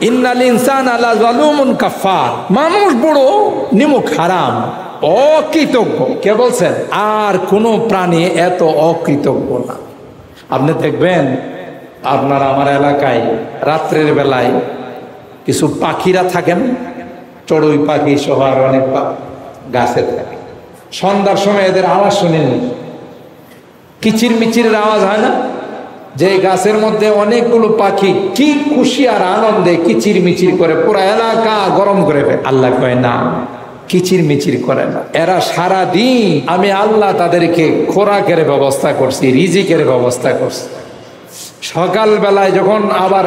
ইন্নাল ইনসানা লাযালুমুন কাফার, মানুষ বড় নিমুখ হারাম, অকৃতজ্ঞ। কে বলছেন? আর কোন প্রাণী এত অকৃতজ্ঞ না। আপনি দেখবেন আপনার আমার এলাকায় রাত্রের বেলায় কিছু পাখিরা থাকেন, চড়ুই পাখি সহ আর অনেক গাছে থাকে। সন্ধ্যার সময় এদের আওয়াজ শুনেন, কিচির মিচিরের আওয়াজ হয় না? যে গাছের মধ্যে অনেকগুলো পাখি কি খুশি আর আনন্দে কিচির মিচির করে, পুরো এলাকা গরম করে ফেলে। আল্লাহ কয় না, কিচির মিচির করে না। এরা সারা দিন আমি আল্লাহ তাদেরকে খোরাকের ব্যবস্থা করছি, রিজিকের ব্যবস্থা করছি। সকাল বেলায় যখন আবার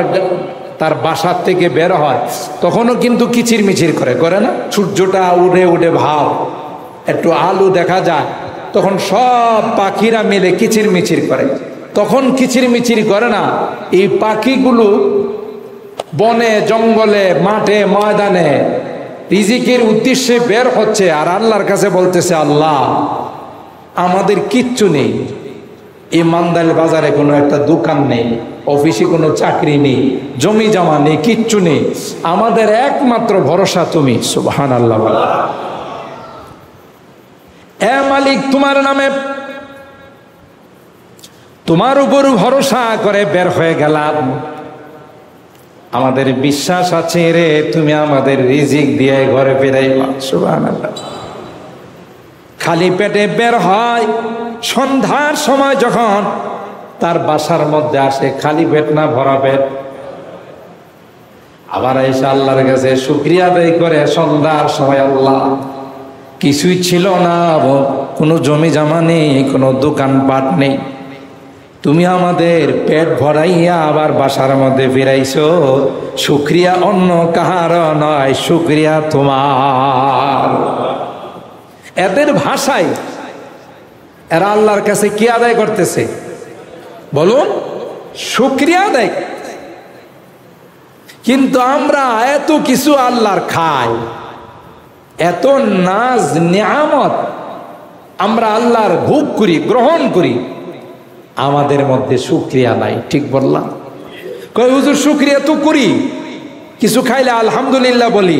তার বাসার থেকে বের হয় তখনও কিন্তু কিচির মিচির করে না? সূর্যটা উঠে উঠে ভাব, একটু আলো দেখা যায়, তখন সব পাখিরা মিলে কিচির মিচির করে। তখন কিচির মিচির করে না, এই পাখিগুলো বনে জঙ্গলে মাঠে ময়দানে রিজিকের উদ্দেশ্যে বের হচ্ছে, আর আল্লাহর কাছে বলতেছে, আল্লাহ আমাদের কিচ্ছু নেই, এই মান্দাইল বাজারে কোনো একটা দোকান নেই, অফিসে কোনো চাকরি নেই, জমি জমা নেই, কিচ্ছু নেই, আমাদের একমাত্র ভরসা তুমি। সুবহানাল্লাহ। এ মালিক, তোমার নামে, তোমার উপর ভরসা করে বের হয়ে গেলাম, আমাদের বিশ্বাস আছে রে তুমি আমাদের রিজিক দিয়ে ঘরে ফিরাইবা। সুবহানাল্লাহ। খালি পেটে বের হয়, সন্ধ্যার সময় যখন তার বাসার মধ্যে আসে, খালি পেট না, ভরা পেট, আবার এসে আল্লাহর কাছে শুকরিয়া আদায় করে সন্ধ্যার সময়, আল্লাহ কিছুই ছিল না, কোনো জমি জমা নেই, কোনো দোকানপাট নেই, তুমি আমাদের পেট ভরাইয়া আবার বাসার মধ্যে ফিরাইছো, শুকরিয়া অন্য কাহার নয়, শুকরিয়া তোমার। এদের ভাষায় এরা আল্লাহর কাছে কি আদায় করতেছে বলুন? শুকরিয়া আদায়। কিন্তু আমরা এত কিছু আল্লাহর খাই, এত নাজ নিয়ামত আমরা আল্লাহর ভোগ করি, গ্রহণ করি, আমাদের মধ্যে শুকরিয়া নাই। ঠিক বললাম? কই হুজুর শুকরিয়া তো করি, কিছু খাইলে আলহামদুলিল্লাহ বলি,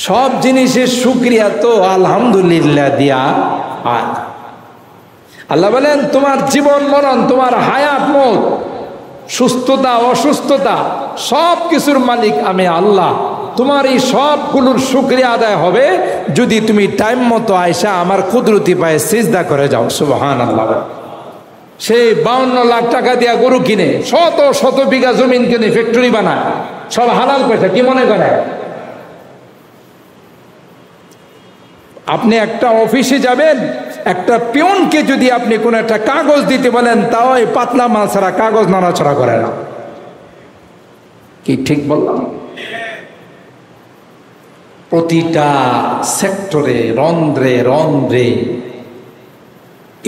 সব জিনিসের শুকরিয়া তো আলহামদুলিল্লাহ দিয়া হয়। আল্লাহ বলেন তোমার জীবন মরণ, তোমার হায়াত মত, সুস্থতা অসুস্থতা, সব কিছুর মালিক আমি আল্লাহ। তোমার এই সবগুলোর শুকরিয়া আদায় হবে যদি তুমি টাইম মতো আয়সা আমার কুদরতি পায়ে সিজদা করে যাও। সুবহানাল্লাহ। সেই 52 লাখ টাকা দিয়া গরু কিনে, শত শত বিঘা জমিন কিনে ফ্যাক্টরি বানায়, সব হালাল পয়সা। কি মনে করে? আপনি একটা অফিসে যাবেন, একটা পিয়নকে যদি আপনি কোনো একটা কাগজ দিতে বলেন, তাও এই পাতলা মাল ছাড়া কাগজ নড়াচড়া করে না। কি ঠিক বললাম? প্রতিটা সেক্টরে, রন্ধ্রে রন্ধ্রে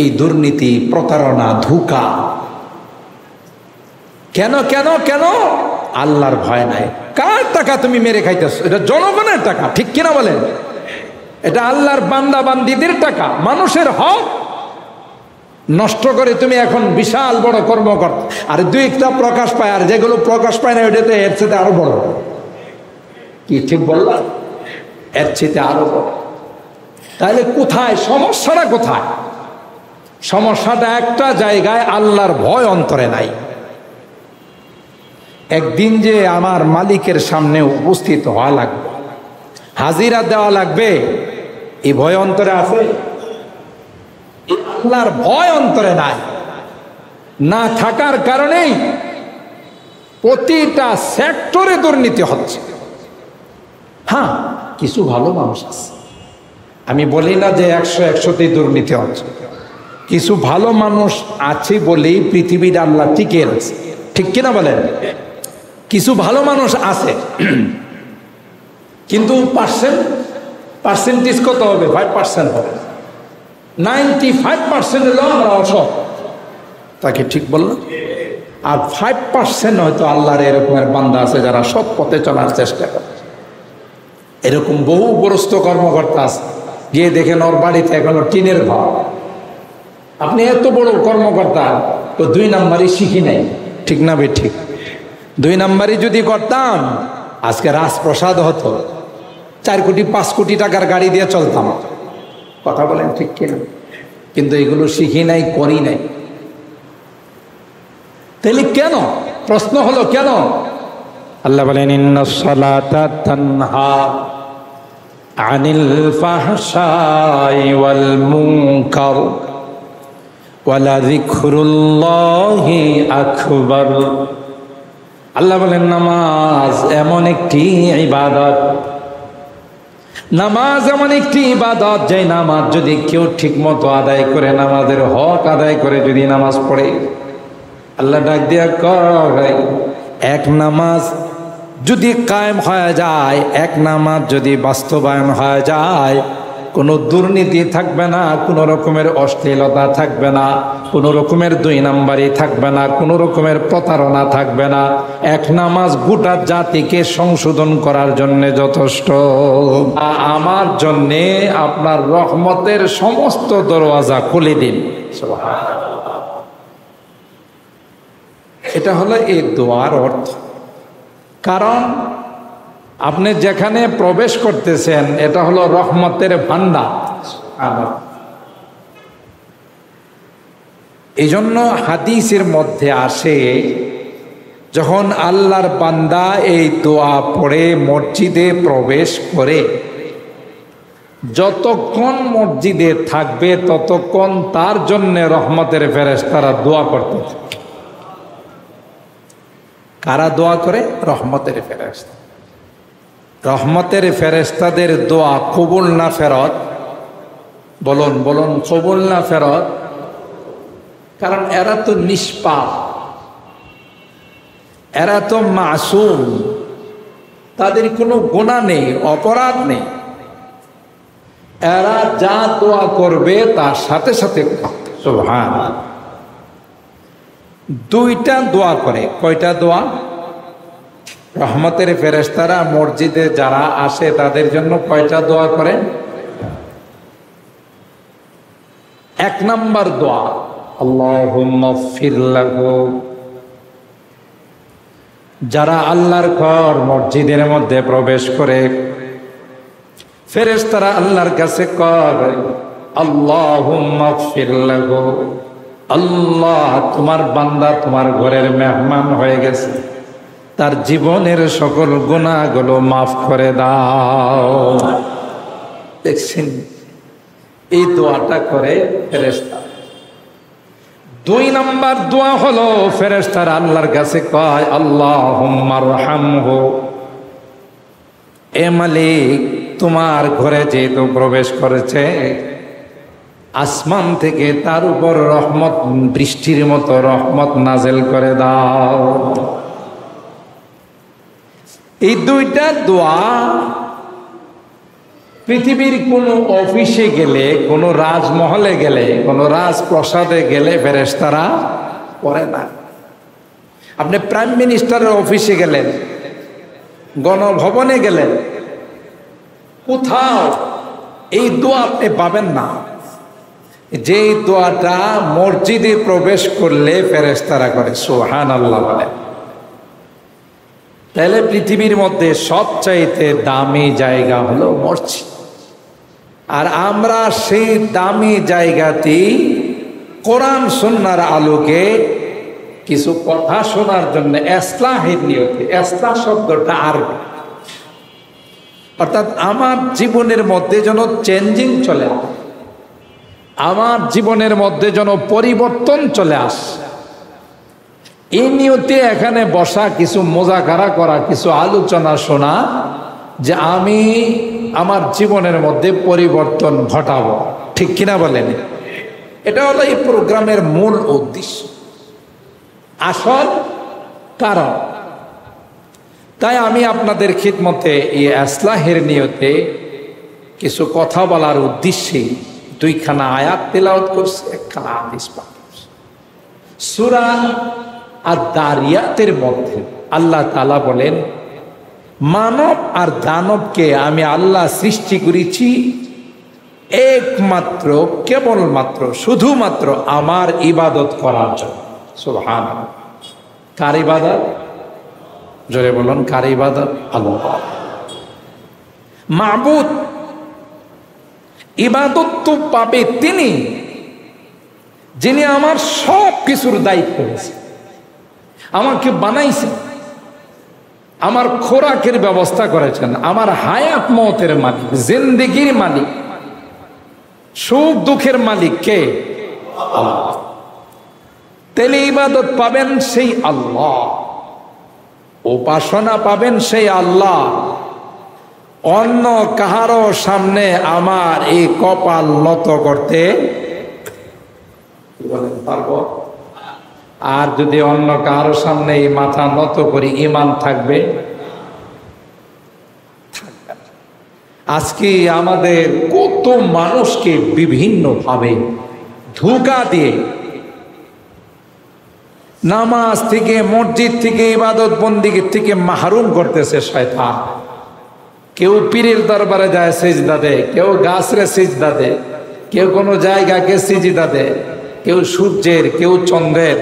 এই দুর্নীতি, প্রতারণা, ধোঁকা। কেন কেন কেন? আল্লাহর ভয় নাই। কার টাকা তুমি মেরে খাইতেছো? এটা জনগণের টাকা, ঠিক কিনা বলেন? এটা আল্লাহর বান্দা বান্দিদের টাকা, মানুষের হক নষ্ট করে তুমি এখন বিশাল বড় কর্মকর্তা। আর দুই একটা প্রকাশ পায়, আর যেগুলো প্রকাশ পায় না ওইটাতে এর চেয়ে আরো বড়। কি ঠিক বললাম? এর চেয়ে আরো বড়। তাহলে কোথায় সমস্যাটা? কোথায় সমস্যাটা? একটা জায়গায়, আল্লাহর ভয় অন্তরে নাই। একদিন যে আমার মালিকের সামনে উপস্থিত হওয়া লাগবে, হাজিরা দেওয়া লাগবে, এই ভয় অন্তরে আছে? আল্লাহর ভয় অন্তরে নাই। না থাকার কারণেই প্রতিটা সেক্টরে দুর্নীতি হচ্ছে। হ্যাঁ, কিছু ভালো মানুষ আছে, আমি বলি না যে 100-100তেই দুর্নীতি হচ্ছে। কিছু ভালো মানুষ আছে বলেই পৃথিবীর আল্লাহ টিকে আছে। ঠিক কিনা বলেন? কিছু ভালো মানুষ আছে, কিন্তু পার্সেন্টেজ কত হবে? 5% হবে। 95% হলো আমরা অসৎ। তাকে ঠিক বললাম? আর 5% হয়তো আল্লাহর এরকমের বান্দা আছে যারা সৎ পথে চলার চেষ্টা করে। এরকম বহু উপরস্থ কর্মকর্তা আছে, গিয়ে দেখেন ওর বাড়িতে এখনো টিনের ঘর। আপনি এত বড় কর্মকর্তা, তো 2 নাম্বারই শিখি নাই। ঠিক না বে? ঠিক। 2 নাম্বারই যদি করতাম আজকে রাজপ্রসাদ হতো, 4 কোটি 5 কোটি টাকার গাড়ি দিয়ে চলতাম। কথা বলেন ঠিক কিনা? কিন্তু এগুলো শিখি নাই, করি নাই। তাহলে কেন? প্রশ্ন হলো কেন? আল্লাহ বলেন ইন্নাস সালাতা তানহা আনিল ফাহশাই ওয়াল মুনকার ওয়ালা যিকরুল্লাহি আকবার। আল্লাহ বলেন নামাজ এমন একটি ইবাদত, নামাজ এমন একটি ইবাদত, যে নামাজ যদি কেউ ঠিক মতো আদায় করে, নামাজের হক আদায় করে যদি নামাজ পড়ে, আল্লাহ ডাক দিয়া কয় এক নামাজ যদি কায়েম হয়ে যায়, এক নামাজ যদি বাস্তবায়ন হয়ে যায়, কোনো দুর্নীতি থাকবে না, কোনো রকমের অশ্লীলতা থাকবে না, কোনো রকমের 2 নাম্বারই থাকবে না, কোনো রকমের প্রতারণা থাকবে না। এক নামাজ গোটা জাতিকে সংশোধন করার জন্য যথেষ্ট। আমার জন্যে আপনার রহমতের সমস্ত দরওয়াজা খুলে দিন। এটা হলো এই দোয়ার অর্থ। কারণ আপনি যেখানে প্রবেশ করতেছেন এটা হলো রহমতের ভান্ডার। এই জন্য হাদিসের মধ্যে আসে, যখন আল্লাহর বান্দা এই দোয়া পড়ে মসজিদে প্রবেশ করে, যতক্ষণ মসজিদে থাকবে ততক্ষণ তার জন্য রহমতের ফেরেশতারা দোয়া করতে থাকে। কারা দোয়া করে? রহমতের ফেরেশতা। রহমতের ফেরেশতাদের দোয়া কবুল না ফেরত? বলুন বলুন, কবুল না ফেরত? কারণ এরা তো নিষ্পাপ, এরা তো মাসুম, তাদের কোনো গুনাহ নেই, অপরাধ নেই। এরা যা দোয়া করবে তার সাথে সাথে সুবহানাল্লাহ। 2টা দোয়া করে। কয়টা দোয়া? রহমতের ফেরেশতারা মসজিদে যারা আসে তাদের জন্য কয়টা দোয়া করে? 1 নাম্বার দোয়া আল্লাহুম্মা গফির লাহু। যারা আল্লাহর ঘর মসজিদের মধ্যে প্রবেশ করে, ফেরেশতারা আল্লাহর কাছে কয় আল্লাহুম্মা গফির লাহু, আল্লাহ তোমার বান্দা তোমার ঘরের মেহমান হয়ে গেছে, তার জীবনের সকল গুনাহগুলো মাফ করে দাও। দেখছেন, এই দোয়াটা করে ফেরেশতা। 2 নাম্বার দোয়া হলো ফেরেশতারা আল্লাহর কাছে কয় আল্লাহুম্মা আরহামহু, এ মালিক তোমার ঘরে যেহেতু প্রবেশ করেছে, আসমান থেকে তার উপর রহমত বৃষ্টির মতো রহমত নাজেল করে দাও। এই 2টা দোয়া পৃথিবীর কোনো অফিসে গেলে, কোনো রাজমহলে গেলে, কোনো রাজপ্রাসাদে গেলে ফেরেশতারা পড়ে না। আপনি প্রাইম মিনিস্টারের অফিসে গেলেন, গণভবনে গেলেন, কোথাও এই দোয়া আপনি পাবেন না। যে দোয়াটা মসজিদে প্রবেশ করলে ফেরেশতারা করে, সুবহানাল্লাহ বলে। তাহলে পৃথিবীর মধ্যে সবচাইতে দামি জায়গা হলো মসজিদ। আর আমরা সেই দামি জায়গাতেই কোরআন সুন্নাহর আলোকে কিছু কথা শোনার জন্য ইসলাহের নিয়তে, ইসলাহ শব্দটা আরবি, অর্থাৎ আমার জীবনের মধ্যে যেন চেঞ্জিং চলে আসে, আমার জীবনের মধ্যে যেন পরিবর্তন চলে আসে, এই নিয়তে এখানে বসা, কিছু মোজাকারা করা, কিছু আলোচনা শোনা, যে আমি আমার জীবনের মধ্যে পরিবর্তন ঘটাবো। ঠিক কিনা বলেন? এটা হলো এই প্রোগ্রামের মূল উদ্দেশ্য, আসল কারণ। তাই আমি আপনাদের খিদমতে এই ইসলাহের নিয়তে কিছু কথা বলার উদ্দেশ্যে 2খানা আয়াত তেলাওয়াত করছি, 1খানা হাদিস পাঠ করছি। সূরা আদ-দারিয়াতের মধ্যে আল্লাহ তাআলা বলেন, মানব আর দানবকে আমি আল্লাহ সৃষ্টি করেছি একমাত্র, কেবলমাত্র, শুধুমাত্র আমার ইবাদত করার জন্য। সুবহানাল্লাহ। কার ইবাদত? জোরে বলুন, কার ইবাদত? আল্লাহ। মাবুদ ইবাদত তো পাবে তিনি, যিনি আমার সব কিছুর দায়িত্ব নিয়েছে, আমাকে বানাইছেন, আমার খোরাকের ব্যবস্থা করেছেন, আমার হায়াত মতের মালিক, জিন্দেগির মালিক, সুখ দুঃখের মালিক কে? আল্লাহ। তেলে ইবাদত পাবেন সেই আল্লাহ, উপাসনা পাবেন সেই আল্লাহ। অন্য কাহারও সামনে আমার এই কপাল নত করতে পারবো? আর যদি অন্য কারো সামনে এই মাথা নত করি, ঈমান থাকবে? আজকে আমাদের কত মানুষকে বিভিন্ন ভাবে ধোঁকা দিয়ে নামাজ থেকে, মসজিদ থেকে, ইবাদত বন্দেগী থেকে মাহরুম করতেছে শয়তান। কেউ পীরের দরবারে যায় সিজদা দেয়, কেউ গাছরে সিজদা দেয়, কেউ কোনো জায়গাকে সিজদা দেয়, কেউ সূর্যের, কেউ চন্দ্রের।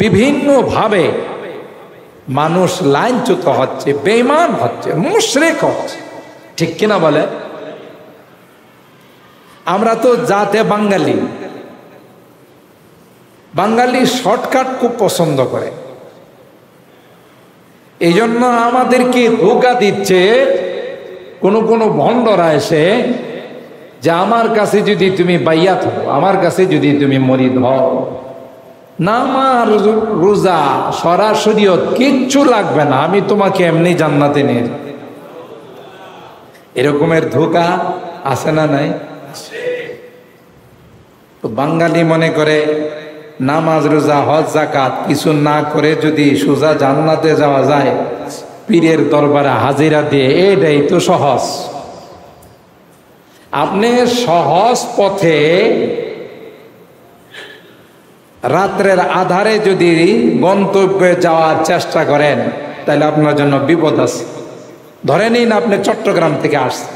বিভিন্ন ভাবে মানুষ লাইনচ্যুত হচ্ছে, বেঈমান হচ্ছে, মুশরিক হচ্ছে, ঠিক কিনা বলে? আমরা তো জাতে বাঙালি, বাঙালি শর্টকাট খুব পছন্দ করে। এই জন্য আমাদেরকে ধোঁকা দিচ্ছে কোনো ভণ্ডরা এসে, যে আমার কাছে যদি তুমি বাইয়াত হও, আমার কাছে যদি তুমি মরিদ হও, নামাজ রোজা সরাসরি কিচ্ছু লাগবে না, আমি তোমাকে এমনি জান্নাতে নিয়ে যাব। এরকমের ধোঁকা আছে না নাই? তো বাঙালি মনে করে নামাজ রোজা হজ যাকাত কিছু না করে যদি সোজা জান্নাতে যাওয়া যায়, পীরের দরবারে হাজিরা দিয়ে, এটাই তো সহজ। আপনি সহজ পথে রাত্রের আধারে যদি গন্তব্যে যাওয়ার চেষ্টা করেন, তাহলে আপনার জন্য বিপদ আছে। ধরে নিন আপনি চট্টগ্রাম থেকে আসছেন,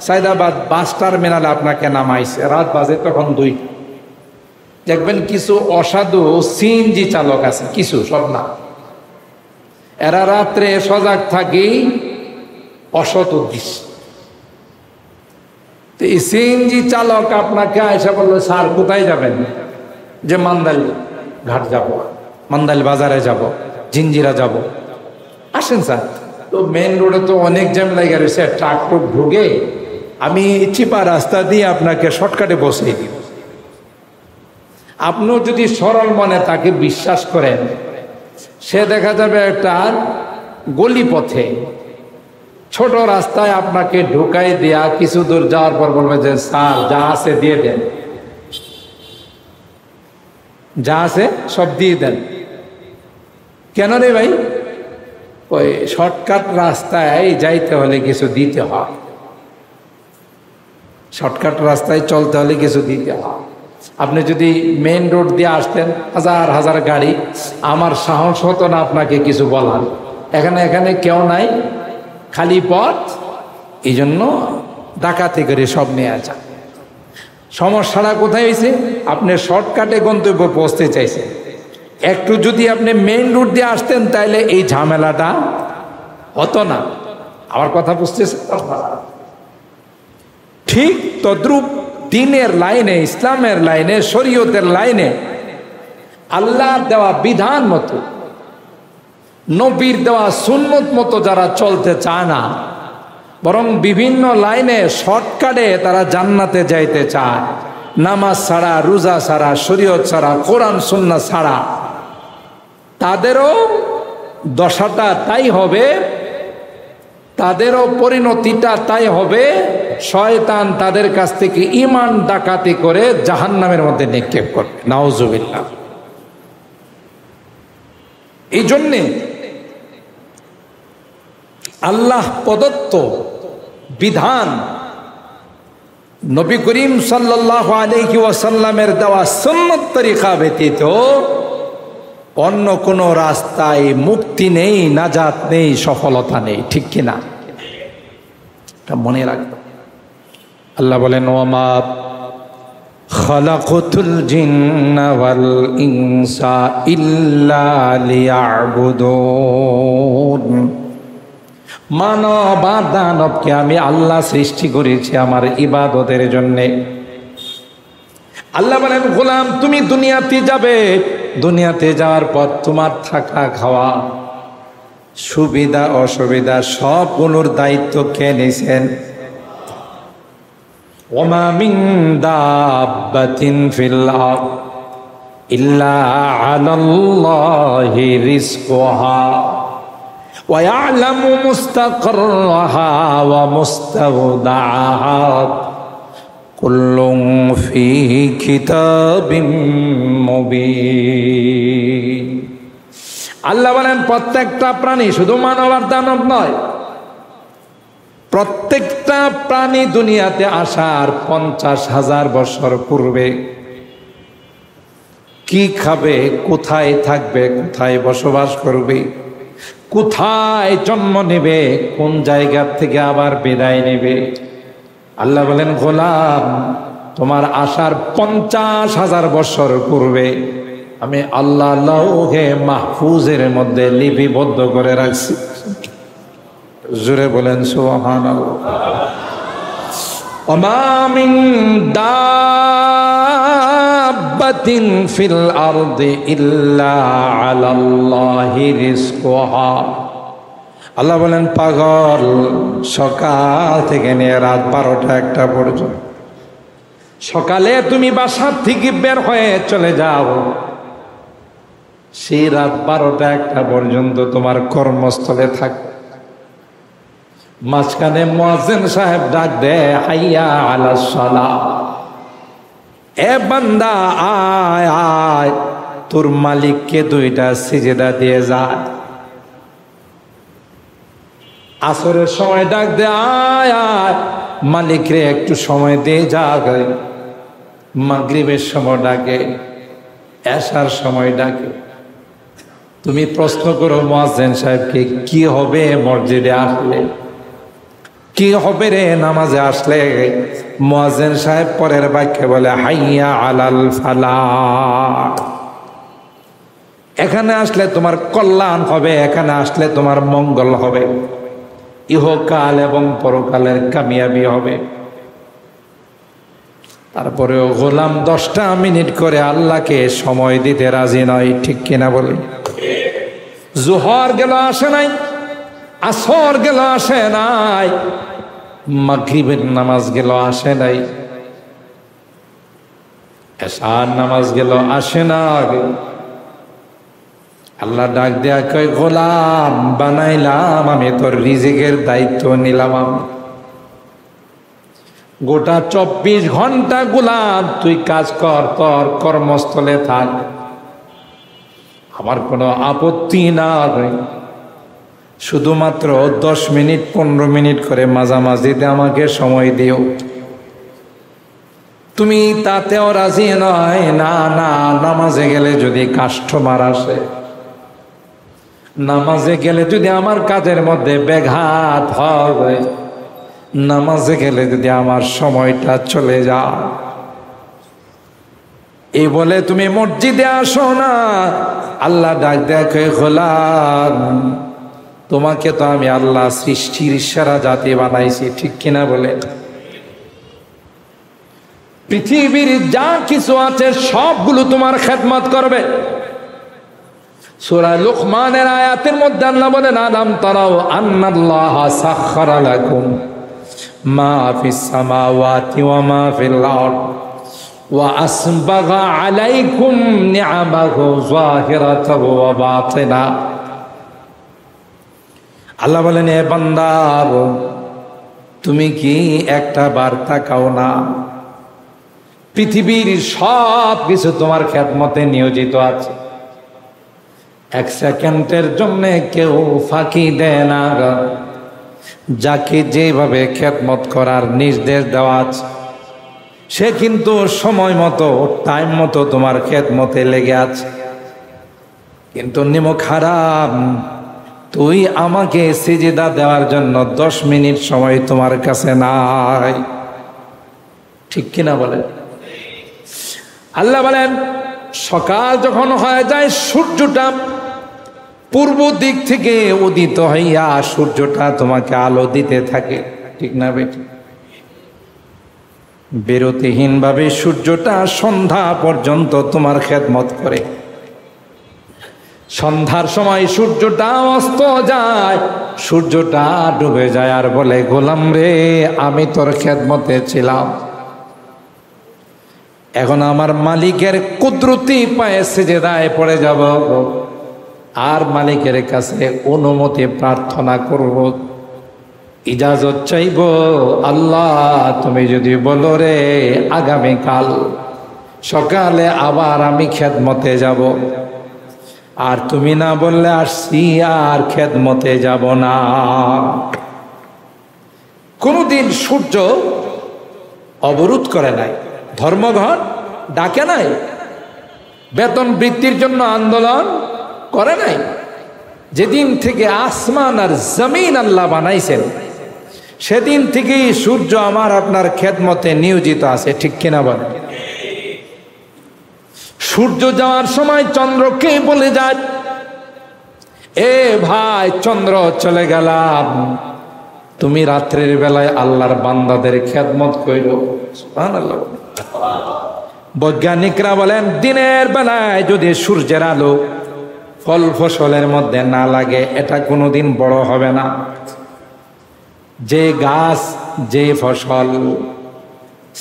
সায়দাবাদ বাস টার্মিনালে আপনাকে নামাইছে, রাত বাজে তখন 2টা। দেখবেন কিছু অসাধু সিএনজি চালক আছে, কিছু, সব না, এরা রাত্রে সজাগ থাকি অসৎ উদ্দেশ্য। তো এই সিএনজি চালক আপনাকে আয়সা বললো, স্যার কোথায় যাবেন? যে মান্দাইল ঘাট যাব, মান্দাইল বাজারে যাব, জিঞ্জিরা যাব। আসেন স্যার। তো মেন রোডে তো অনেক জ্যাম লেগে রয়েছে, ট্রাক টুক ঢুকে, আমি চিপা রাস্তা দিয়ে আপনাকে শর্টকাটে বসিয়ে দিব। আপনিও যদি সরল মনে তাকে বিশ্বাস করেন, সে দেখা যাবে একটা গলি পথে ছোট রাস্তায় আপনাকে ঢুকাই দেয়া, কিছু দূর যাওয়ার পর বলবে যে স্যার যা আছে দিয়ে দেন, যা আছে সব দিয়ে দেন। কেন রে ভাই? ওই শর্টকাট রাস্তায় যাইতে হলে কিছু দিতে হয়, শর্টকাট রাস্তায় চলতে হলে কিছু দিতে হয়। আপনি যদি মেন রোড দিয়ে আসতেন, হাজার হাজার গাড়ি, আমার সাহস হতো না আপনাকে কিছু বলার। এখানে কেউ নাই, খালি পথ, এই জন্য ডাকাতি করে সব নিয়ে আসা। সমস্যাটা কোথায় হয়েছে? আপনি শর্টকাটে গন্তব্য পৌঁছতে চাইছেন, একটু যদি আপনি মেইন রুট দিয়ে আসতেন তাহলে এই ঝামেলাটা হতো না। আমার কথা বুঝতেছেন? ঠিক তদ্রূপ দ্বীনের লাইনে, ইসলামের লাইনে, শরীয়তের লাইনে আল্লাহর দেওয়া বিধান মতো, নবীর দেওয়া সুন্নত মতো যারা চলতে চায় না, বরং বিভিন্ন লাইনে শর্টকাটে তারা জান্নাতে যাইতে চায়, নামাজ ছাড়া, রোজা ছাড়া, শরীয়ত ছাড়া, কোরআন সুন্নাহ ছাড়া, তাদেরও দশাটা তাই হবে, তাদেরও পরিণতিটা তাই হবে। শয়তান তাদের কাছ থেকে ঈমান ডাকাতি করে জাহান্নামের মধ্যে নিক্ষেপ করবে, নাউজুবিল্লাহ। এই জন্যে আল্লাহ প্রদত্ত বিধান, নবী করিম সাল্লাল্লাহু আলাইহি ওয়াসাল্লামের দেওয়া সুন্নত তরিকা ব্যতীত অন্য কোনো রাস্তায় মুক্তি নেই, নাজাত নেই, সফলতা নেই, ঠিক কিনা? এটা মনে রাখবেন। আল্লাহ বলেন, খালাকতুল জিন্না ওয়াল ইনসা ইল্লা লিয়াবুদুন। মানব আর দানবকে আমি আল্লাহ সৃষ্টি করেছি আমার ইবাদতের জন্যে। আল্লাহ বলেন, গোলাম তুমি দুনিয়াতে যাবে, দুনিয়াতে যাওয়ার পর তোমার থাকা খাওয়া সুবিধা অসুবিধা সবগুলোর দায়িত্ব কে নিছেন? ওমা মিন দাব্বাতিন ফিল আরদ ইল্লা আলাল্লাহি রিজকুহা ওয়া ইয়ালামু মুস্তাকাররাহা ওয়া মুস্তাওদাআহা কুল্লুন ফি কিতাবিম মুবিন। আল্লাহ বলেন প্রত্যেকটা প্রাণী, শুধু মানব আর দানব নয়, প্রত্যেকটা প্রাণী দুনিয়াতে আসার 50,000 বছর পূর্বে কি খাবে, কোথায় থাকবে, কোথায় বসবাস করবে, কোথায় জন্ম নেবে, কোন জায়গা থেকে আবার বিদায় নেবে, আল্লাহ বলেন গোলাম তোমার আসার 50,000 বছর পূর্বে আমি আল্লাহ লাউহে মাহফুজের মধ্যে লিপিবদ্ধ করে রাখছি। জোরে বলেন সুবহানাল্লাহ। ওমা মিন দাব্বাতিন ফিল আরদি ইল্লা আলাল্লাহি রিজকুহা। আল্লাহ বলেন পাগল, সকাল থেকে নিয়ে রাত 12টা-1টা পর্যন্ত, সকালে তুমি বাসা থেকে বের হয়ে চলে যাও, সেই রাত 12টা-1টা পর্যন্ত তোমার কর্মস্থলে থাকবে। মাঝখানে মুয়াজ্জিন সাহেব ডাক দেয়, হাইয়া আলাস সালাহ, এ বান্দা আয় আয়, তোর মালিককে 2টা সিজদা দিয়ে যায়। আসরের সময় ডাক দে, আয় আয় মালিক রে একটু সময় দিয়ে যা। মাগরিবের সময় ডাকে, এশার সময় ডাকে। তুমি প্রশ্ন করো মুয়াজ্জিন সাহেবকে, কি হবে মসজিদে আসলে, কি হবে রে নামাজে আসলে? মুয়াজ্জিন সাহেব পরের বাক্যে বলে, হাইয়া আলাল ফালাহ। এখানে আসলে তোমার কল্যাণ হবে, এখানে আসলে তোমার মঙ্গল হবে, ইহকাল এবং পরকালের কামিয়াবি হবে। তারপরেও গোলাম 10টা মিনিট করে আল্লাহকে সময় দিতে রাজি নয়, ঠিক কিনা বলি? জোহর গেল আসে নাই, আসর গেল আসে নাই, মাগরিবের নামাজ গেল আসে নাই, এশার নামাজ গেল আসে না। আল্লাহ ডাক দেয়া কয়, গোলাম বানাইলাম আমি, তোর রিজিকের দায়িত্ব নিলাম আমি। গোটা 24 ঘন্টা গোলাম তুই কাজ কর, তোর কর্মস্থলে থাক, আমার কোনো আপত্তি নাই। শুধুমাত্র 10 মিনিট 15 মিনিট করে মাঝামাঝিতে আমাকে সময় দিও। তুমি তাতেও রাজি নয়, না না, নামাজে গেলে যদি কাস্টমার আসে, নামাজে গেলে যদি আমার কাজের মধ্যে ব্যাঘাত হয়, নামাজে গেলে যদি আমার সময়টা চলে যায়, এই বলে তুমি মসজিদে আসো না। আল্লাহ ডাক দেখে, গোলাম তোমাকে তো আমি আল্লাহ সৃষ্টির সেরা জাতি বানাইছি, ঠিক কিনা বলে? পৃথিবীর যা কিছু আছে সবগুলো তোমার খেদমত করবে। সূরা লুকমানের আয়াতের মধ্যে আল্লাহ বলেন, আলাম তারাও আন্নাল্লাহা সাখখারা লাকুম মা ফিস সামাওয়াতি ওয়া মা ফিল আরদ ওয়া আসবাগা আলাইকুম নি'আমাহু যাহিরাতান ওয়া বাতিনা। আল্লাহ বলেন, এ বান্দা তুমি কি একটা বার তাকাও না? পৃথিবীর সব কিছু তোমার খেদমতে নিয়োজিত আছে, 1 সেকেন্ডের জন্য কেউ ফাঁকি দেয় না। যাকে যেভাবে খেদমত করার নির্দেশ দেওয়া আছে সে কিন্তু সময় মতো টাইম মতো তোমার খেদমতে লেগে আছে। কিন্তু নিমক হারাম, তুই আমাকে সিজদা দেওয়ার জন্য 10 মিনিট সময় তোমার কাছে নাই, ঠিক কিনা বলে? আল্লাহ বলেন সকাল যখন হয়ে যায় সূর্যটা পূর্ব দিক থেকে উদিত হইয়া সূর্যটা তোমাকে আলো দিতে থাকে, ঠিক না বেটি? বিরতিহীন ভাবে সূর্যটা সন্ধ্যা পর্যন্ত তোমার খেদমত করে। সন্ধ্যার সময় সূর্যটা অস্ত যায়, সূর্যটা ডুবে যায় আর বলে গোলাম রে আমি তোর খেদমতে ছিলাম, এখন আমার মালিকের কুদরতি পায়ে সিজদায় পড়ে যাব আর মালিকের কাছে অনুমতি প্রার্থনা করব, ইজাজত চাইব। আল্লাহ তুমি যদি বলো রে আগামীকাল সকালে আবার আমি খেদমতে যাব, আর তুমি না বললে আসছি আর খেদমতে যাব না। কোনদিন সূর্য অবরোধ করে নাই, ধর্মঘট ডাকে নাই, বেতন বৃদ্ধির জন্য আন্দোলন করে নাই। যেদিন থেকে আসমান আর জমিন আল্লাহ বানাইছেন সেদিন থেকেই সূর্য আমার আপনার খেদমতে নিয়োজিত আছে, ঠিক কিনা বলেন? সূর্য যাওয়ার সময় চন্দ্রকে বলে যায় এ ভাই চন্দ্র চলে গেলাম, তুমি রাত্রের বেলায় আল্লাহর বান্দাদের খেদমত কইরো। সুবহানাল্লাহ। বৈজ্ঞানিকরা বলেন দিনের বেলায় যদি সূর্যের আলো ফল ফসলের মধ্যে না লাগে এটা কোনোদিন বড় হবে না। যে গাছ যে ফসল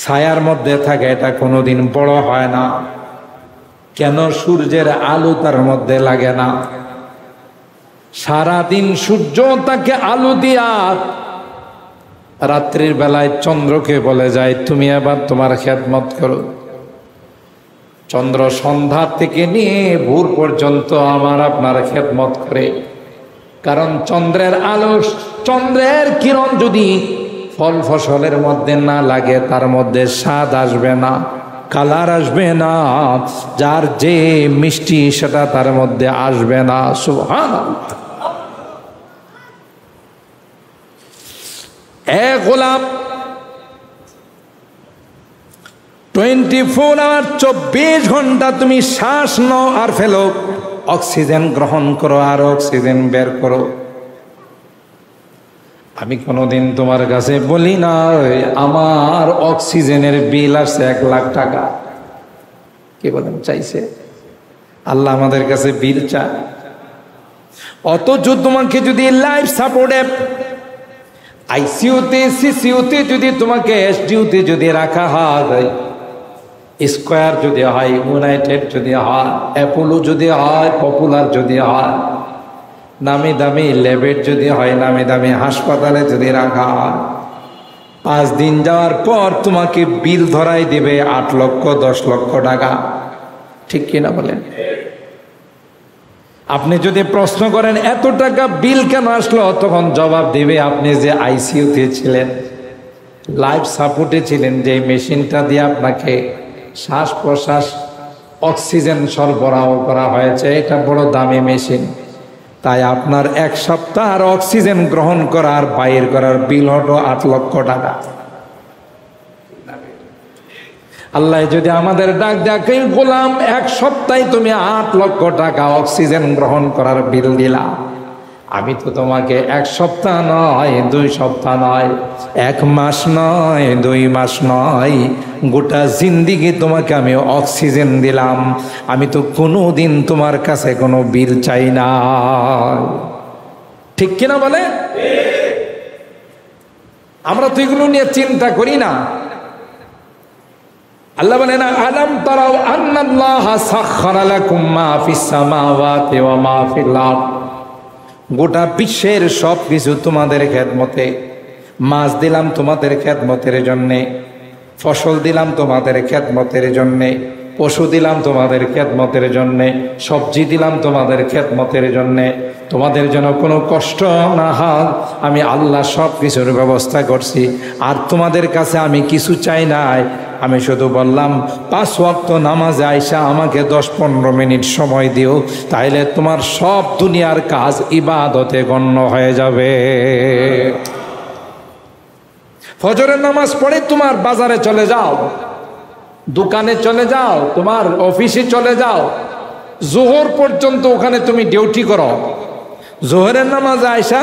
ছায়ার মধ্যে থাকে এটা কোনোদিন বড় হয় না। কেন? সূর্যের আলো তার মধ্যে লাগে না। সারাদিন সূর্য তাকে আলো দিয়া রাত্রির বেলায় চন্দ্রকে বলে যায় তুমি এবার তোমার খেদমত করো। চন্দ্র সন্ধ্যা থেকে নিয়ে ভোর পর্যন্ত আমার আপনার খেদমত করে, কারণ চন্দ্রের আলো চন্দ্রের কিরণ যদি ফল ফসলের মধ্যে না লাগে তার মধ্যে স্বাদ আসবে না, কালার আসবে না, যার যে মিষ্টি সেটা তার মধ্যে আসবে না। সুবহানাল্লাহ। এক গোলাপ 24 আওয়ার 24 ঘন্টা তুমি শ্বাস নাও আর ফেলো, অক্সিজেন গ্রহণ করো আর অক্সিজেন বের করো। আমি কোনোদিন তোমার কাছে বলি না আমার অক্সিজেনের বিল আসছে 1 লাখ টাকা। কে বলেন চাইছে? আল্লাহ আমাদের কাছে বিল চায়। অথচ তোমাকে যদি লাইফ সাপোর্টে আইসিইউতে সিসিইউতে যদি তোমাকে এসডিইউতে যদি রাখা হয়, স্কয়ার যদি হয়, ইউনাইটেড যদি হয়, অ্যাপোলো যদি হয়, পপুলার যদি হয়, নামি দামি ল্যাবের যদি হয়, নামি দামি হাসপাতালে যদি রাখা হয়, 5 দিন যাওয়ার পর তোমাকে বিল ধরাই দেবে 8 লক্ষ 10 লক্ষ টাকা, ঠিক কিনা বলেন? আপনি যদি প্রশ্ন করেন এত টাকা বিল কেন আসলো, তখন জবাব দিবে আপনি যে আইসিইউতে ছিলেন, লাইফ সাপোর্টে ছিলেন, যে মেশিনটা দিয়ে আপনাকে শ্বাস প্রশ্বাস অক্সিজেন সরবরাহ করা হয়েছে, এটা বড় দামি মেশিন, তাই আপনার 1 সপ্তাহ অক্সিজেন গ্রহণ করার বাইর করার বিল হলো 8 লক্ষ টাকা। আল্লাহ যদি আমাদের ডাক দেখে গোলাম 1 সপ্তাহে তুমি 8 লক্ষ টাকা অক্সিজেন গ্রহণ করার বিল দিলা, আমি তো তোমাকে 1 সপ্তাহ নয় 2 সপ্তাহ নয় 1 মাস নয় 2 মাস নয় গোটা জিন্দিগি তোমাকে আমি অক্সিজেন দিলাম, আমি তো কোনোদিন তোমার কাছে কোনো বিল চাই না, ঠিক কিনা বলে? আমরা তো এগুলো নিয়ে চিন্তা করি না। আল্লাহ বলেন আলাম তারাও আন্নাল্লাহা সাখখারা লাকুম মা ফিস সামাওয়াতি ওয়া মা ফিল আরদ, গোটা বিশ্বের সব কিছু তোমাদের খেদমতে, মাছ দিলাম তোমাদের খেদমতের জন্যে, ফসল দিলাম তোমাদের খেদমতের জন্যে, পশু দিলাম তোমাদের খেদমতের জন্যে, সবজি দিলাম তোমাদের খেদমতের জন্যে, তোমাদের যেন কোনো কষ্ট না হয় আমি আল্লাহ সব কিছুর ব্যবস্থা করছি। আর তোমাদের কাছে আমি কিছু চাই নাই, আমি শুধু বললাম 5 ওয়াক্ত নামাজে আইসা আমাকে 10-15 মিনিট সময় দিও, তাইলে তোমার সব দুনিয়ার কাজ ইবাদতে গণ্য হয়ে যাবে। ফজরের নামাজ পড়ে তোমার বাজারে চলে যাও, দোকানে চলে যাও, তোমার অফিসে চলে যাও, জোহর পর্যন্ত ওখানে তুমি ডিউটি করো। জোহরের নামাজে আইসা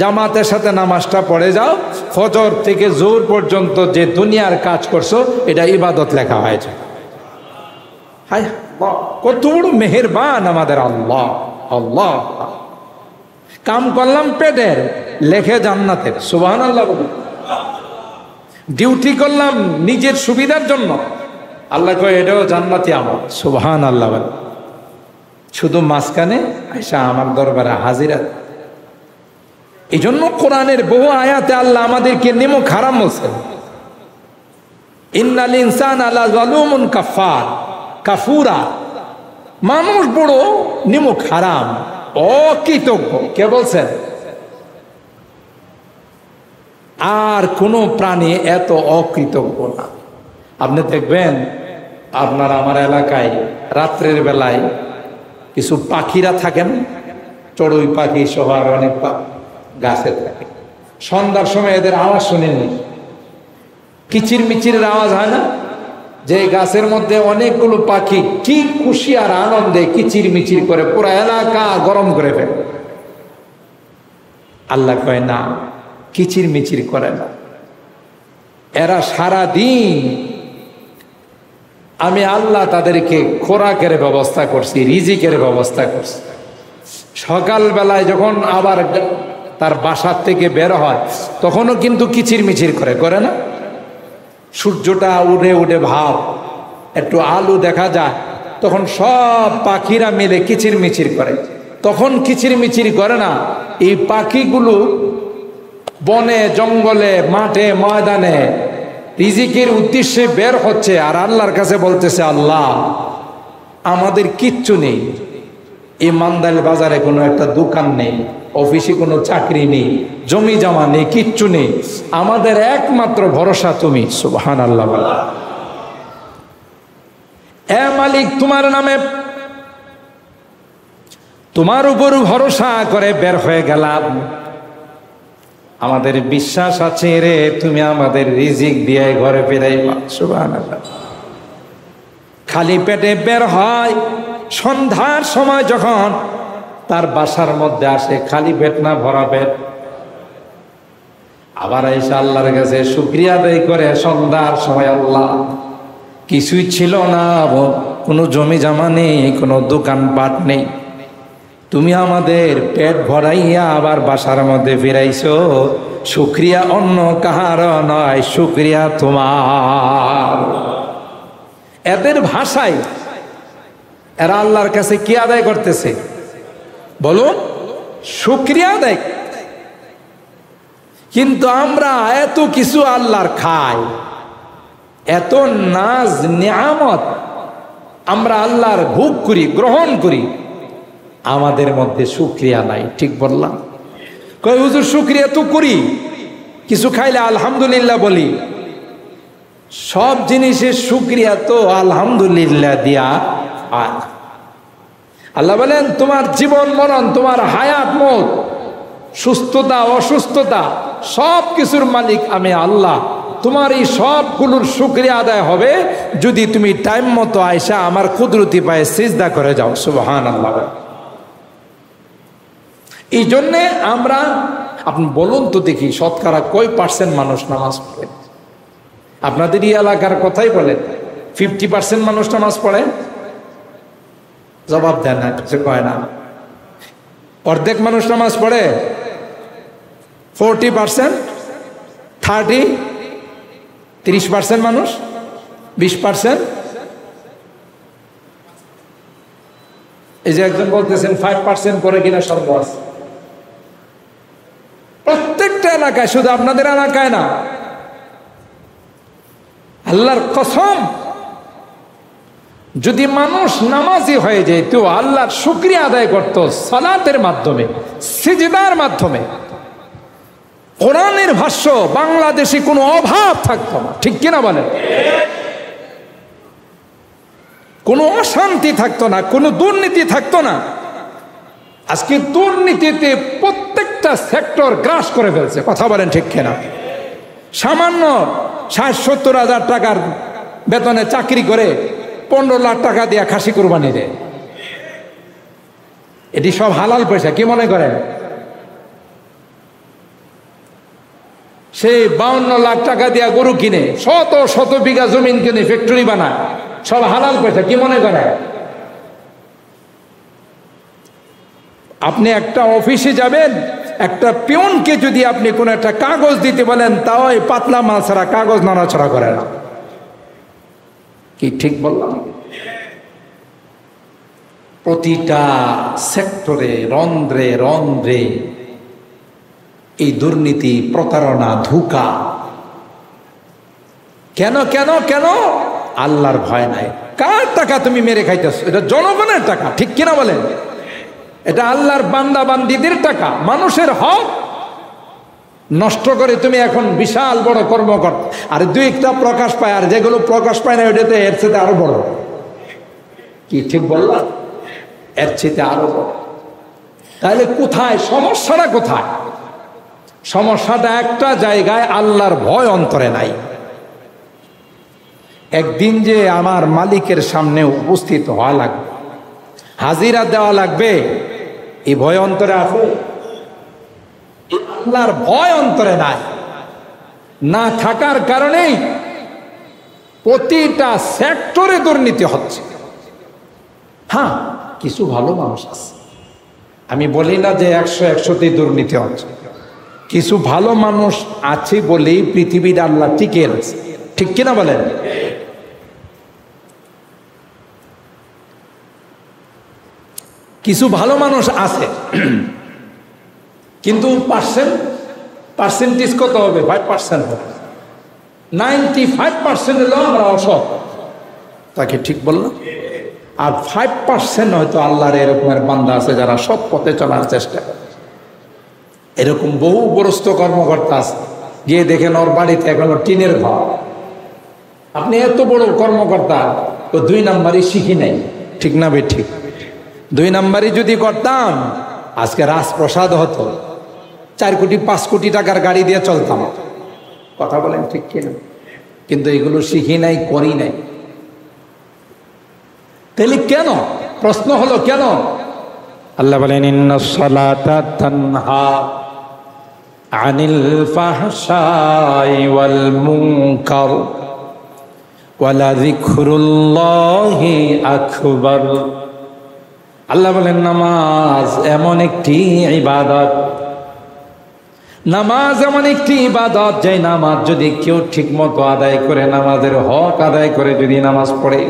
জামাতের সাথে নামাজটা পড়ে যাও, ফজর থেকে জোহর পর্যন্ত যে দুনিয়ার কাজ করছো এটা ইবাদত লেখা হয়েছে। হায় কত বড় মেহেরবান আমাদের আল্লাহ। আল্লাহ কাম করলাম পেটের, লেখে জান্নাতের। সুবহানাল্লাহ। ডিউটি করলাম নিজের সুবিধার জন্য, আল্লাহ কয় এটাও জান্নাতি আমল। সুবহানাল্লাহ। শুধু মাঝখানে আয়সা আমার দরবারে হাজিরা। এই জন্য কোরআনের বহু আয়াতে আল্লাহ আমাদেরকে নেমুখ হারাম বলছেন। ইন্নাল ইনসানা লাযালুমুন কাফার, কাফুরা, মানুষ বড় নেমুখ হারাম, অকৃতজ্ঞ। কে বলছেন? আর কোনো প্রাণী এত অকৃতজ্ঞ না। আপনি দেখবেন আপনার আমার এলাকায় রাত্রের বেলায় কিছু পাখিরা থাকেন, চড়ুই পাখি সহ আর অনেক গাছে থাকে। সন্ধ্যার সময় এদের আওয়াজ শুনেননি? কিচির মিচিরের আওয়াজ হয় না? যে গাছের মধ্যে অনেকগুলো পাখি কি খুশি আর আনন্দে কিচির মিচির করে পুরো এলাকা গরম করে ফেলে। আল্লাহ কয় না, কিচির মিচির করে না। এরা সারা দিন আমি আল্লাহ তাদেরকে খোরাকের ব্যবস্থা করছি, রিজিকের ব্যবস্থা করছি। সকাল বেলায় যখন আবার তার বাসার থেকে বের হয় তখনও কিন্তু কিচির মিচির করে না? সূর্যটা উঠে উঠে ভাব, একটু আলো দেখা যায়, তখন সব পাখিরা মিলে কিচির মিচির করে। তখন কিচির মিচির করে না, এই পাখিগুলো বনে জঙ্গলে মাঠে ময়দানে রিজিকের উদ্দেশ্যে বের হচ্ছে, আর আল্লাহর কাছে বলতেছে আল্লাহ আমাদের কিচ্ছু নেই, এই মান্দাইল বাজারে কোনো একটা দোকান নেই, অফিসে কোনো চাকরি নেই, জমি জমা নেই, কিচ্ছু নেই, আমাদের একমাত্র ভরসা তুমি। সুবহানাল্লাহ। এ মালিক, তোমার নামে তোমার উপর ভরসা করে বের হয়ে গেলাম, আমাদের বিশ্বাস আছে রে তুমি আমাদের রিজিক দিয়ে ঘরে ফিরাইবা। সুবহানাল্লাহ। খালি পেটে বের হয়, সন্ধ্যার সময় যখন তার বাসার মধ্যে আসে খালি পেট না, ভরা পেট, আবার এসে আল্লাহর কাছে শুকরিয়া আদায় করে সন্ধ্যার সময়, আল্লাহ কিছুই ছিল না, কোনো জমি জমা নেই, কোনো দোকানপাট নেই, তুমি আমাদের পেট ভরাইয়া আবার বাসার মধ্যে ফিরাইছো, শুকরিয়া অন্য কাহার নয়, শুকরিয়া তোমার। এদের ভাষায় এরা আল্লাহর কাছে কি আদায় করতেছে বলুন? শুকরিয়া আদায়। কিন্তু আমরা এত কিছু আল্লাহর খাই, এত নাজ নিয়ামত আমরা আল্লাহর ভোগ করি, গ্রহণ করি, আমাদের মধ্যে শুকরিয়া নাই। ঠিক বললাম? কই হুজুর শুকরিয়া তো করি, কিছু খাইলে আলহামদুলিল্লাহ বলি, সব জিনিসের শুকরিয়া তো আলহামদুলিল্লাহ দিয়া হয়। আল্লাহ বলেন তোমার জীবন মরণ, তোমার হায়াত মত, সুস্থতা অসুস্থতা সব কিছুর মালিক আমি আল্লাহ। তোমার এই সবগুলোর শুকরিয়া আদায় হবে যদি তুমি টাইম মতো আয়সা আমার কুদরতি পায়ে সিজদা করে যাও। সুবহানাল্লাহ। এই জন্যে আমরা, আপনি বলুন তো দেখি শতকরা কয় পার্সেন্ট মানুষ নামাজ পড়ে? আপনাদের এই এলাকার কথাই বলেন, 50% মানুষ নামাজ পড়ে? জবাব দেন না, কিছু কয় না। অর্ধেক মানুষ নামাজ পড়ে? 40%, 30% মানুষ, 20%। এই যে একজন বলতেছেন 5% করে কিনা সন্দেহ আছে। প্রত্যেকটা এলাকায়, শুধু আপনাদের এলাকায় না, আল্লাহর কসম, যদি মানুষ নামাজি হয়ে যেত, আল্লাহর শুকরিয়া আদায় করত সালাতের মাধ্যমে, সিজদার মাধ্যমে, কোরআনের ভাষ্য, বাংলাদেশে কোনো অভাব থাকতো না। ঠিক কিনা বলেন? কোনো অশান্তি থাকতো না, কোনো দুর্নীতি থাকতো না। আজকে দুর্নীতিতে প্রত্যেকটা সেক্টর গ্রাস করে ফেলছে। কথা বলেন ঠিক কিনা? সামান্য ৬০-৭০ হাজার টাকার বেতনে চাকরি করে 15 লাখ টাকা দিয়ে খাসি কোরবানি দেয়, এটি সব হালাল পয়সা। কি মনে করেন? সেই 52 লাখ টাকা দিয়া গরু কিনে, শত শত বিঘা জমিন কিনে ফ্যাক্টরি বানায়, সব হালাল পয়সা। কি মনে করেন? আপনি একটা অফিসে যাবেন, একটা পিয়নকে যদি আপনি কোনো একটা কাগজ দিতে বলেন, তাও এই পাতলা মাল ছাড়া কাগজ নাড়াছড়া করে না। কি ঠিক বললাম? প্রতিটা সেক্টরে, রন্ধ্রে রন্ধ্রে এই দুর্নীতি, প্রতারণা, ধোঁকা। কেন কেন কেন? আল্লাহর ভয় নাই। কার টাকা তুমি মেরে খাইতেছ? এটা জনগণের টাকা, ঠিক কিনা বলেন? এটা আল্লাহর বান্দা বান্দিদের টাকা, মানুষের হক নষ্ট করে তুমি এখন বিশাল বড় কর্মকর্তা। আর দুই একটা প্রকাশ পায়, আর যেগুলো প্রকাশ পায় না ওইটাতে এর চেয়ে আরো বড়। কি ঠিক বললাম? এর চেয়ে আরো বড়। তাহলে কোথায় সমস্যাটা? কোথায় সমস্যাটা? একটা জায়গায়, আল্লাহর ভয় অন্তরে নাই। একদিন যে আমার মালিকের সামনে উপস্থিত হওয়া লাগবে, হাজিরা দেওয়া লাগবে, এই ভয় অন্তরে আছে? আল্লাহর ভয় অন্তরে নাই। না থাকার কারণেই প্রতিটা সেক্টরে দুর্নীতি হচ্ছে। হ্যাঁ, কিছু ভালো মানুষ আছে, আমি বলি না যে 100-100তেই দুর্নীতি হচ্ছে। কিছু ভালো মানুষ আছে বলেই পৃথিবীর আল্লাহ টিকে আছে, ঠিক কিনা বলেন? কিছু ভালো মানুষ আছে, কিন্তু পার্সেন্টেজ কত হবে? 5% হবে। 95% হলো আমরা অসৎ। তাকে ঠিক বললাম? আর 5% হয়তো আল্লাহর এরকমের বান্দা আছে যারা সৎ পথে চলার চেষ্টা করে। এরকম বহু বরস্ত কর্মকর্তা আছে, গিয়ে দেখেন ওর বাড়িতে এখনো টিনের ঘর। আপনি এত বড় কর্মকর্তা, তো 2 নাম্বারই শিখি নাই, ঠিক না বে? ঠিক। 2 নাম্বারই যদি করতাম, আজকে রাজপ্রসাদ হতো, 4 কোটি 5 কোটি টাকার গাড়ি দিয়ে চলতাম। কথা বলেন ঠিক কিনা? কিন্তু এগুলো শিখি নাই, করি নাই। তাহলে কেন? প্রশ্ন হলো কেন? আল্লাহ বলেন, ইন্নাস সালাতা তানহা আনিল ফাহশাই ওয়াল মুনকার ওয়ালা যিকরুল্লাহি আকবার। আল্লাহ বলেন, নামাজ এমন একটি ইবাদত, নামাজ এমন একটি ইবাদত, যে নামাজ যদি কেউ ঠিক মতো আদায় করে, নামাজের হক আদায় করে যদি নামাজ পড়ে,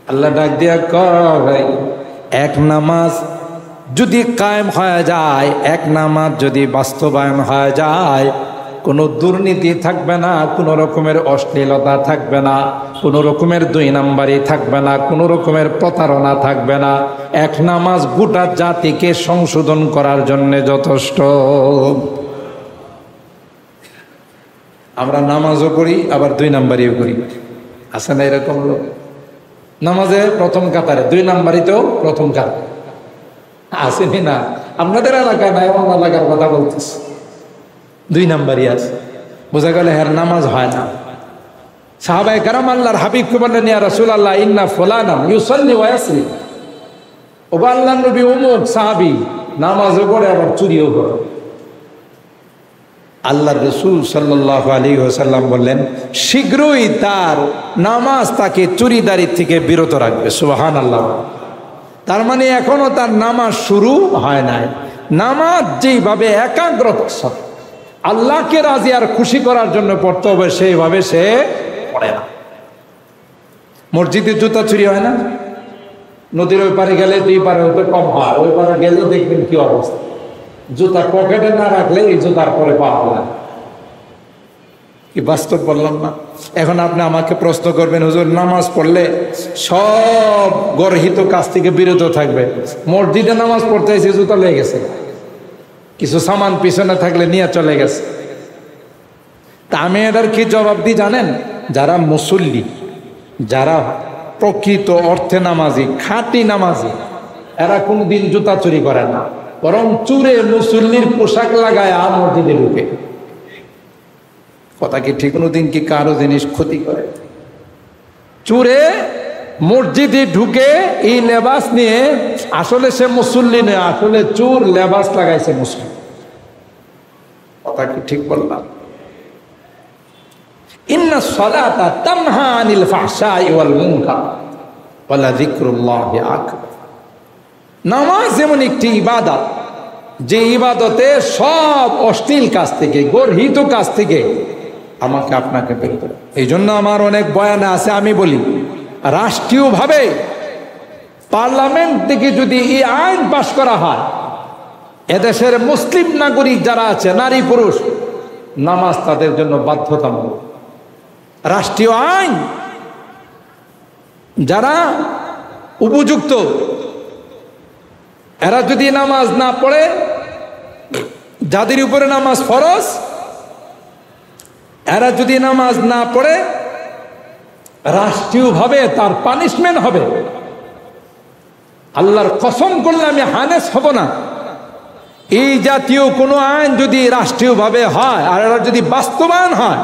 আল্লাহ ডাক দিয়া কয়, এক নামাজ যদি কায়েম হয়ে যায়, এক নামাজ যদি বাস্তবায়ন হয়ে যায়, কোনো দুর্নীতি থাকবে না, কোনো রকমের অশ্লীলতা থাকবে না, কোনো রকমের 2 নাম্বারই থাকবে না, কোনো রকমের প্রতারণা থাকবে না। এক নামাজ গোটা জাতিকে সংশোধন করার জন্য যথেষ্ট। আমরা নামাজও করি, আবার 2 নাম্বারিও করি। আছে না এরকম লোক? নামাজে প্রথম কাতারে, 2 নাম্বারই তো প্রথম কাতারে। আসেনি না? আপনাদের এলাকায় নাই, অন্য এলাকার কথা বলতেছে। 2 নাম্বারই আছে। বোঝা গেল হ্যাঁ, নামাজ হয় না। সাহাবায়ে কেরাম আল্লাহর হাবিবকে বললেন, ইয়া রাসূলুল্লাহ, ইন্না ফুলানা ইউসাল্লি ওয়া ইয়াসরি। ও আল্লাহর নবী, অমুক সাহাবী নামাজও পড়ে আবার চুরিও করে। আল্লাহর রাসূল সাল্লাল্লাহু আলাইহি ওয়াসাল্লাম বললেন, শীঘ্রই তার নামাজ তাকে চুরিদারি থেকে বিরত রাখবে। সুবহানাল্লাহ। তার মানে এখনো তার নামাজ শুরু হয় নাই। নামাজ যেইভাবে একাগ্রতার সাথে আল্লাহকে রাজি আর খুশি করার জন্য পড়তে হবে, সেইভাবে সে পড়ে না। মসজিদে জুতা চুরি হয় না? নদীর ওই পারে গেলে 2 পারে হতে কম হয়, ওই পারে গেলেও দেখবেন কি অবস্থা। জুতা পকেটে না রাখলে এই জুতার পরে পাওয়া যায়। কি বাস্তব বললাম না? এখন আপনি আমাকে প্রশ্ন করবেন, হুজুর নামাজ পড়লে সব গর্হিত কাজ থেকে বিরত থাকবে, মসজিদে নামাজ পড়তে এসে জুতা লেগে গেছে, কিছু সামান পিছনে থাকলে নিয়ে চলে গেছে, তা আমি এটার কি জবাব দিই জানেন? যারা মুসল্লি, যারা প্রকৃত অর্থে নামাজি, খাঁটি নামাজি, এরা কোনদিন জুতা চুরি করে না, বরং চুরে মুসল্লির পোশাক লাগায় মসজিদে ঢুকে। কথা কি ঠিক? কোনোদিন কি কারো জিনিস ক্ষতি করে? চুরে মসজিদে ঢুকে এই লেবাস নিয়ে, আসলে সে মুসল্লি নয়, আসলে চুর লেবাস লাগাইছে মুসলিম। কথা কি ঠিক বললাম? ইন্না সালাতা তানহা আনিল ফাহশাই ওয়াল মুনকার ওয়া লাযিকরুল্লাহি আকবার। নামাজ এমন একটি ইবাদত, যে ইবাদতে সব অশ্লীল কাজ থেকে, গর্হিত কাজ থেকে আমাকে আপনাকে বের করে। এই জন্য আমার অনেক বয়ানে আছে, আমি বলি রাষ্ট্রীয়ভাবে পার্লামেন্ট থেকে যদি এই আইন পাশ করা হয়, এদেশের মুসলিম নাগরিক যারা আছে, নারী পুরুষ, নামাজ তাদের জন্য বাধ্যতামূলক। রাষ্ট্রীয় আইন, যারা উপযুক্ত, এরা যদি নামাজ না পড়ে, যাদের উপরে নামাজ ফরজ, এরা যদি নামাজ না পড়ে, রাষ্ট্রীয়ভাবে তার পানিশমেন্ট হবে। আল্লাহর কসম করলে আমি হানেস হব না, এই জাতীয় কোনো আইন যদি রাষ্ট্রীয়ভাবে হয় আর এরা যদি বাস্তবায়ন হয়,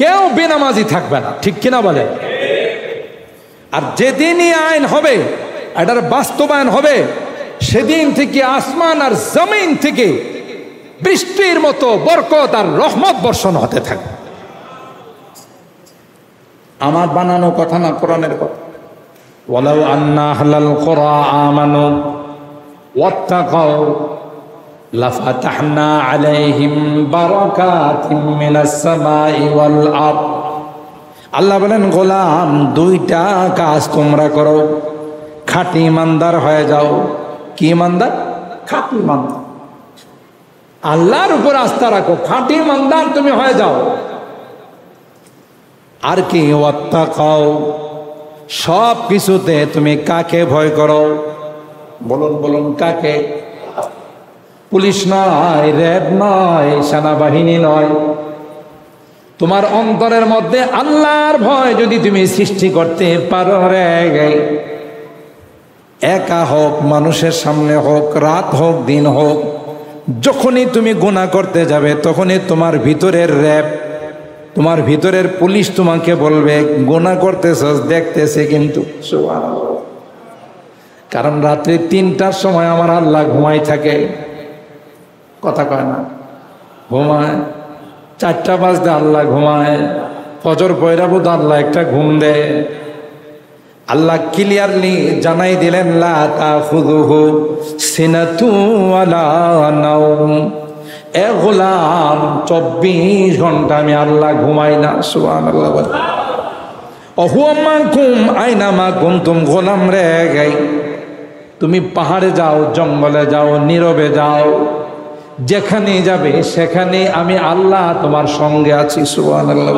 কেউ বেনামাজি থাকবে না। ঠিক কিনা বলে? আর যেদিনই আইন হবে, এটার বাস্তবায়ন হবে, সেদিন থেকে আসমান আর জমিন থেকে বৃষ্টির মতো বরকত আর রহমত বর্ষণ হতে থাকে। আমার বানানো কথা না, কোরআনের কথা। ওয়ালাউ আন্না আহলাল কুরা আমানু ওয়াত্তাকাউ লাফাতাহনা আলাইহিম বারাকাতিম মিনাস সামাই ওয়াল আরদ। আল্লাহ বলেন, গোলাম, দুইটা কাজ তোমরা করো, খাঁটি ইমানদার হয়ে যাও। কি ইমানদার? খাঁটি ইমানদার। আল্লাহর উপর আস্থা রাখো, খাঁটি ইমানদার তুমি হয়ে যাও। আর কি? ওয়াত্তাকাও, সব কিছুতে তুমি কাকে ভয় করো? বলুন বলুন, কাকে? পুলিশ নয়, র্যাব নয়, সেনাবাহিনী নয়। তোমার অন্তরের মধ্যে আল্লাহর ভয় যদি তুমি সৃষ্টি করতে পারো, একা হোক, মানুষের সামনে হোক, রাত হোক, দিন হোক, যখনই তুমি গুনাহ করতে যাবে, তখনই তোমার ভিতরের র্যাব, তোমার ভিতরের পুলিশ তোমাকে বলবে, গুনাহ করতেছস, দেখতেছে কিন্তু। সুবহানাল্লাহ। কারণ রাত্রি 3টার সময় আমার আল্লাহ ঘুমাই থাকে। কথা কয় না? ঘুমায়। 4টা বাজতে আল্লাহ ঘুমায়। ফজর পয়রা বোধ আল্লাহ একটা ঘুম দেয়। আল্লাহ ক্লিয়ারলি জানাই দিলেন, লা তাখুযুহু সিনাতু ওয়ালা নাওম। এ গোলাম, 24 ঘন্টা আমি আল্লাহ ঘুমাই না। সুবহানাল্লাহ। ওহুয়া মাকুম আইনামা কুনতুম। গোলাম রে, তুমি পাহাড়ে যাও, জঙ্গলে যাও, নীরবে যাও, যেখানে যাবে সেখানে আমি আল্লাহ তোমার সঙ্গে আছি। সুবহানাল্লাহ।